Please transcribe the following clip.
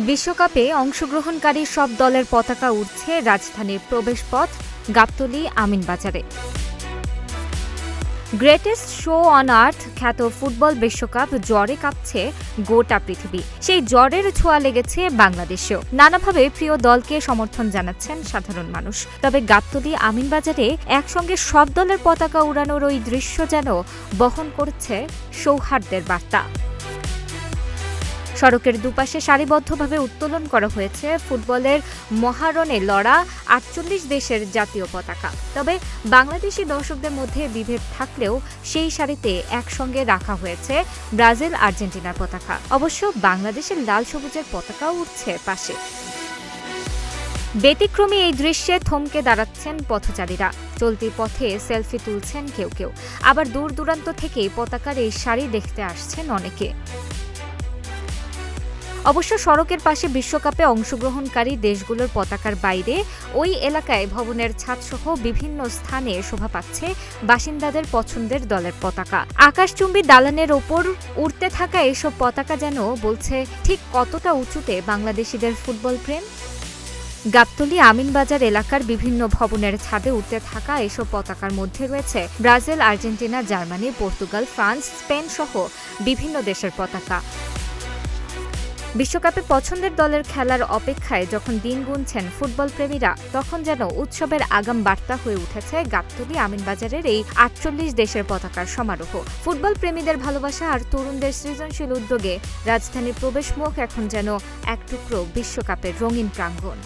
বিশ্বকাপে অংশগ্রহণকারী সব দলের পতাকা উড়ছে রাজধানীর প্রবেশপথ গাবতলী আমিনবাজারে। গ্রেটেস্ট শো অন আর্থ খ্যাত ফুটবল বিশ্বকাপ জ্বরে কাঁপছে গোটা পৃথিবী। সেই জ্বরের ছোঁয়া লেগেছে বাংলাদেশেও। নানাভাবে প্রিয় দলকে সমর্থন জানাচ্ছেন সাধারণ মানুষ। তবে গাবতলী আমিনবাজারে একসঙ্গে সব দলের পতাকা উড়ানোর ওই দৃশ্য যেন বহন করছে সৌহার্দ্যের বার্তা। সড়কের দুপাশে সারিবদ্ধভাবে উত্তোলন করা হয়েছে ফুটবলের মহারণে লড়া ৪৮ দেশের জাতীয় পতাকা। তবে বাংলাদেশি দর্শকদের মধ্যে বিভেদ থাকলেও সেই সারিতে একসঙ্গে রাখা হয়েছে ব্রাজিল আর্জেন্টিনার পতাকা। অবশ্য বাংলাদেশের লাল সবুজের পতাকাও উঠছে পাশে। ব্যতিক্রমী এই দৃশ্যে থমকে দাঁড়াচ্ছেন পথচারীরা। চলতি পথে সেলফি তুলছেন কেউ কেউ, আবার দূর দূরান্ত থেকেই পতাকার এই সারি দেখতে আসছেন অনেকে। অবশ্য সড়কের পাশে বিশ্বকাপে অংশগ্রহণকারী দেশগুলোর পতাকার বাইরে ওই এলাকায় ভবনের ছাদসহ বিভিন্ন স্থানে শোভা পাচ্ছে বাসিন্দাদের পছন্দের দলের পতাকা। আকাশচুম্বী দালানের ওপর উড়তে থাকা এসব পতাকা যেন বলছে ঠিক কতটা উঁচুতে বাংলাদেশিদের ফুটবল প্রেম। গাবতলী আমিনবাজার এলাকার বিভিন্ন ভবনের ছাদে উঠতে থাকা এসব পতাকার মধ্যে রয়েছে Brazil, Argentina, Germany, Portugal, France, Spain সহ বিভিন্ন দেশের পতাকা। বিশ্বকাপে পছন্দের দলের খেলার অপেক্ষায় যখন দিন গুনছেন ফুটবল প্রেমীরা, তখন যেন উৎসবের আগাম বার্তা হয়ে উঠেছে গাবতলী আমিনবাজারের এই ৪৮ দেশের পতাকার সমারোহ। ফুটবল প্রেমীদের ভালোবাসা আর তরুণদের সৃজনশীল উদ্যোগে রাজধানীর প্রবেশমুখ এখন যেন এক টুকরো বিশ্বকাপের রঙিন প্রাঙ্গণ।